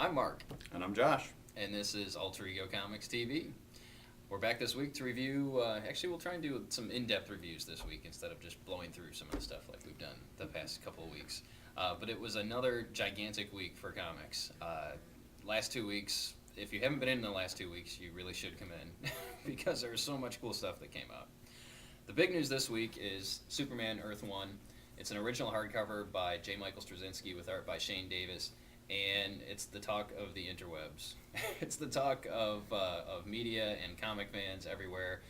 I'm Mark, And I'm Josh. and this is Alter Ego Comics TV. We're back this week to review. Actually, we'll try and do some in-depth reviews this week instead of just blowing through some of the stuff like we've done the past couple of weeks. But it was another gigantic week for comics. Last 2 weeks, if you haven't been in the last 2 weeks, you really should come in because there's so much cool stuff that came out. The big news this week is Superman Earth 1. It's an original hardcover by J. Michael Straczynski with art by Shane Davis. And it's the talk of the interwebs. It's the talk of media and comic fans everywhere.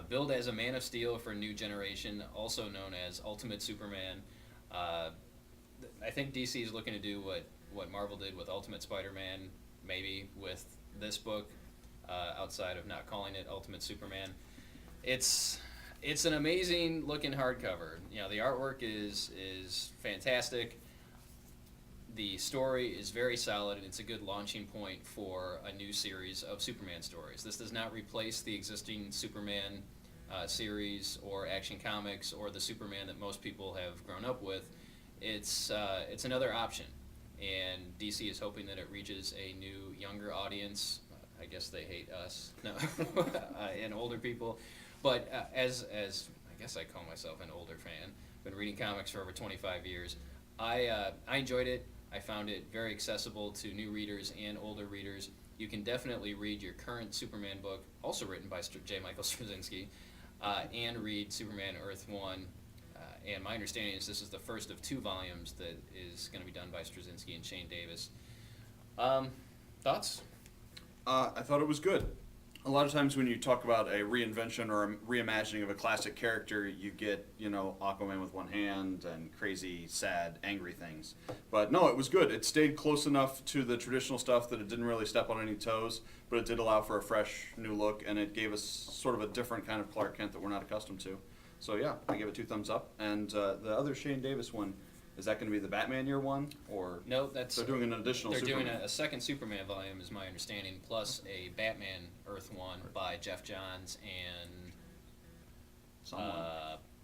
Billed as a Man of Steel for a new generation, also known as Ultimate Superman. I think DC is looking to do what Marvel did with Ultimate Spider-Man, maybe with this book, outside of not calling it Ultimate Superman. It's an amazing looking hardcover. You know, the artwork is fantastic. The story is very solid, and it's a good launching point for a new series of Superman stories. This does not replace the existing Superman series or Action Comics or the Superman that most people have grown up with. It's another option, and DC is hoping that it reaches a new, younger audience. I guess they hate us, no, and older people. But as I guess I call myself an older fan, been reading comics for over 25 years. I enjoyed it. I found it very accessible to new readers and older readers. You can definitely read your current Superman book, also written by J. Michael Straczynski, and read Superman Earth 1. And my understanding is this is the first of 2 volumes that is going to be done by Straczynski and Shane Davis. Thoughts? I thought it was good. A lot of times when you talk about a reinvention or a reimagining of a classic character, you get, Aquaman with one hand and crazy, sad, angry things. But no, it was good. It stayed close enough to the traditional stuff that it didn't really step on any toes, but it did allow for a fresh, new look, and it gave us sort of a different kind of Clark Kent that we're not accustomed to. So yeah, I give it 2 thumbs up. And the other Shane Davis one, is that going to be the Batman year one, or No, that's they're doing an additional they're Superman? doing a second Superman volume, is my understanding, plus a Batman Earth 1 by Jeff Johns and Someone.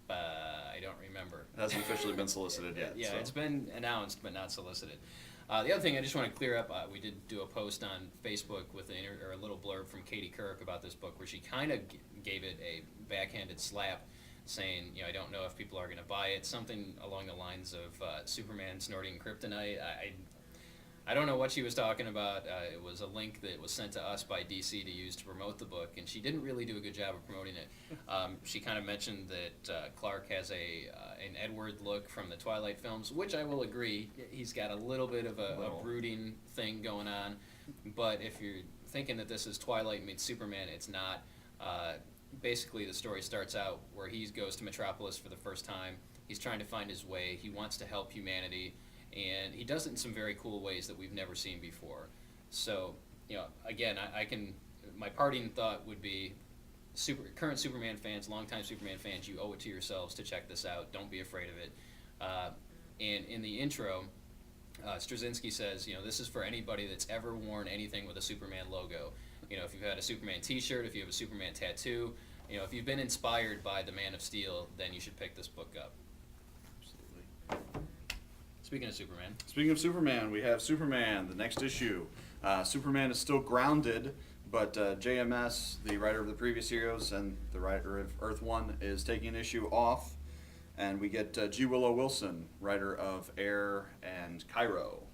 I don't remember. It hasn't officially been solicited yet. Yeah, so. it's been announced but not solicited. The other thing I just want to clear up, we did do a post on Facebook with a little blurb from Katie Kirk about this book where she kind of gave it a backhanded slap, saying, I don't know if people are going to buy it, something along the lines of Superman snorting kryptonite. I don't know what she was talking about. It was a link that was sent to us by DC to use to promote the book, and she didn't really do a good job of promoting it. She kind of mentioned that Clark has an Edward look from the Twilight films, which I will agree. He's got a little bit of a brooding thing going on, but if you're thinking that this is Twilight meets Superman, it's not. Basically, the story starts out where he goes to Metropolis for the first time. He's trying to find his way. He wants to help humanity, and he does it in some very cool ways that we've never seen before. So, again, my parting thought would be, current Superman fans, longtime Superman fans, you owe it to yourselves to check this out. Don't be afraid of it. And in the intro, Straczynski says, this is for anybody that's ever worn anything with a Superman logo. If you've had a Superman t-shirt, if you have a Superman tattoo, if you've been inspired by the Man of Steel, then you should pick this book up. Absolutely. Speaking of Superman. Speaking of Superman, we have Superman, the next issue. Superman is still grounded, but JMS, the writer of the previous heroes and the writer of Earth 1, is taking an issue off. And we get G. Willow Wilson, writer of Air and Cairo.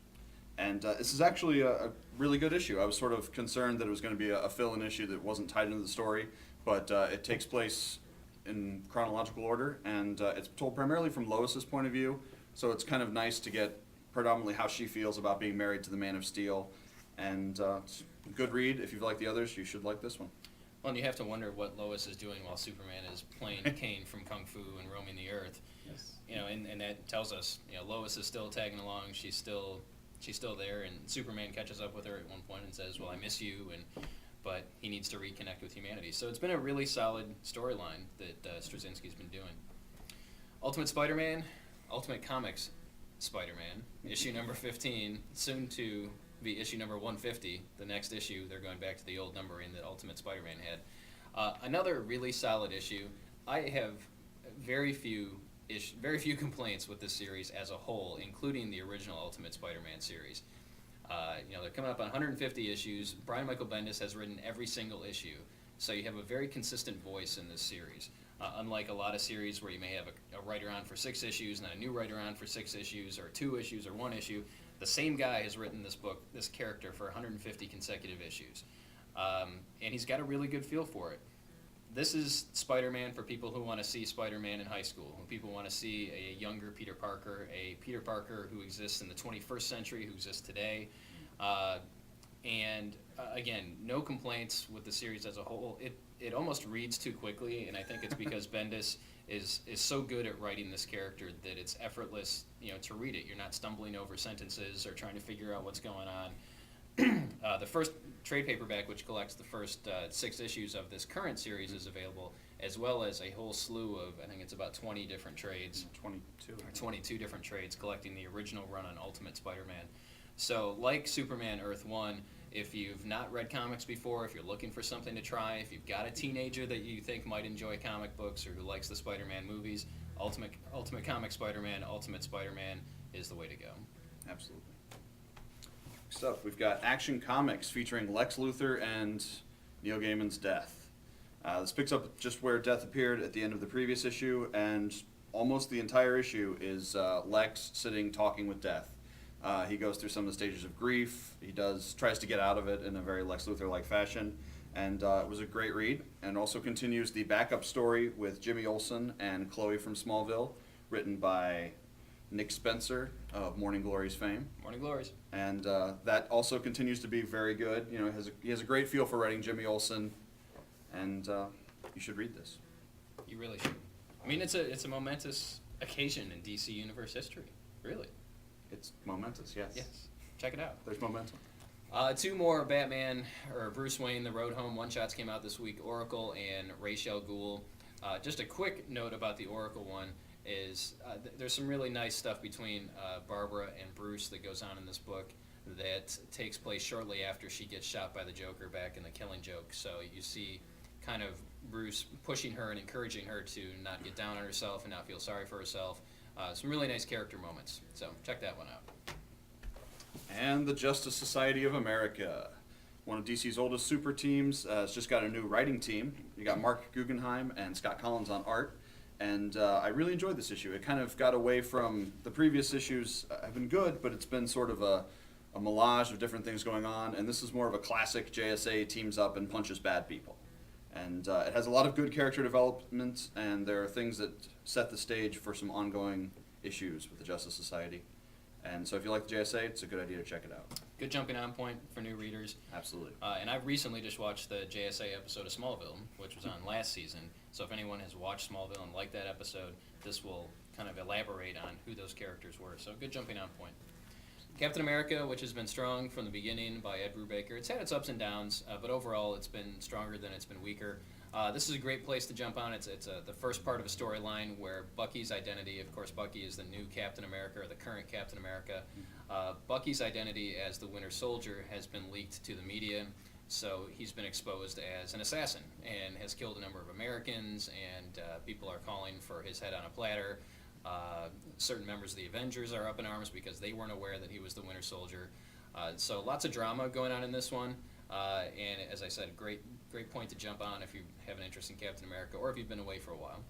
And this is actually a really good issue. I was sort of concerned that it was going to be a fill-in issue that wasn't tied into the story, but it takes place in chronological order, and it's told primarily from Lois's point of view, so it's kind of nice to get predominantly how she feels about being married to the Man of Steel. And it's a good read. If you've liked the others, you should like this one. Well, and you have to wonder what Lois is doing while Superman is playing Kane from Kung Fu and roaming the Earth. Yes. And that tells us, Lois is still tagging along. She's still there, and Superman catches up with her at one point and says, "Well, I miss you," but he needs to reconnect with humanity. So it's been a really solid storyline that Straczynski's been doing. Ultimate Spider-Man, Ultimate Comics Spider-Man, issue number 15, soon to be issue number 150. The next issue, they're going back to the old numbering that Ultimate Spider-Man had. Another really solid issue. I have very few complaints with this series as a whole, including the original Ultimate Spider-Man series. They're coming up on 150 issues. Brian Michael Bendis has written every single issue, so you have a very consistent voice in this series. Unlike a lot of series where you may have a writer on for 6 issues and then a new writer on for 6 issues or 2 issues or 1 issue, the same guy has written this character for 150 consecutive issues. And he's got a really good feel for it. This is Spider-Man for people who want to see Spider-Man in high school, who people want to see a younger Peter Parker, a Peter Parker who exists in the 21st century, who exists today. Again, no complaints with the series as a whole. It almost reads too quickly, and I think it's because Bendis is so good at writing this character that it's effortless, to read it. You're not stumbling over sentences or trying to figure out what's going on. The first trade paperback, which collects the first 6 issues of this current series, is available, as well as a whole slew of, I think it's about 20 different trades. 22. Or 22 different trades collecting the original run on Ultimate Spider-Man. So, like Superman Earth 1, if you've not read comics before, if you're looking for something to try, if you've got a teenager that you think might enjoy comic books or who likes the Spider-Man movies, Ultimate Comic Spider-Man, Ultimate Spider-Man is the way to go. Absolutely. Next up, we've got Action Comics featuring Lex Luthor and Neil Gaiman's Death. This picks up just where Death appeared at the end of the previous issue, and almost the entire issue is Lex sitting talking with Death. He goes through some of the stages of grief. He tries to get out of it in a very Lex Luthor-like fashion, and it was a great read. And also continues the backup story with Jimmy Olsen and Chloe from Smallville, written by Nick Spencer of Morning Glories fame. Morning Glories. And that also continues to be very good. He has a great feel for writing Jimmy Olsen, and you should read this. You really should. I mean, it's a momentous occasion in DC Universe history, really. It's momentous, yes. Yes, check it out. There's momentum. 2 more Batman, or Bruce Wayne, The Road Home one-shots came out this week, Oracle and Ra's al Ghul. Just a quick note about the Oracle one is there's some really nice stuff between Barbara and Bruce that goes on in this book that takes place shortly after she gets shot by the Joker back in The Killing Joke. So you see kind of Bruce pushing her and encouraging her to not get down on herself and not feel sorry for herself. Some really nice character moments. So check that one out. And the Justice Society of America, one of DC's oldest super teams, has just got a new writing team. You got Mark Guggenheim and Scott Collins on art. And I really enjoyed this issue. It kind of got away from the previous issues. Have been good, but it's been sort of a melange of different things going on. And this is more of a classic JSA teams up and punches bad people. And it has a lot of good character development, and there are things that set the stage for some ongoing issues with the Justice Society. And so if you like the JSA, it's a good idea to check it out. Good jumping on point for new readers. Absolutely. And I recently just watched the JSA episode of Smallville, which was on last season. So if anyone has watched Smallville and liked that episode, this will kind of elaborate on who those characters were. So good jumping on point. Captain America, which has been strong from the beginning by Ed Brubaker. It's had its ups and downs, but overall it's been stronger than it's been weaker. This is a great place to jump on. It's the first part of a storyline where Bucky's identity, of course Bucky is the new Captain America, or the current Captain America. Bucky's identity as the Winter Soldier has been leaked to the media, so he's been exposed as an assassin and has killed a number of Americans, and people are calling for his head on a platter. Certain members of the Avengers are up in arms because they weren't aware that he was the Winter Soldier. So lots of drama going on in this one. And as I said, great point to jump on if you have an interest in Captain America or if you've been away for a while.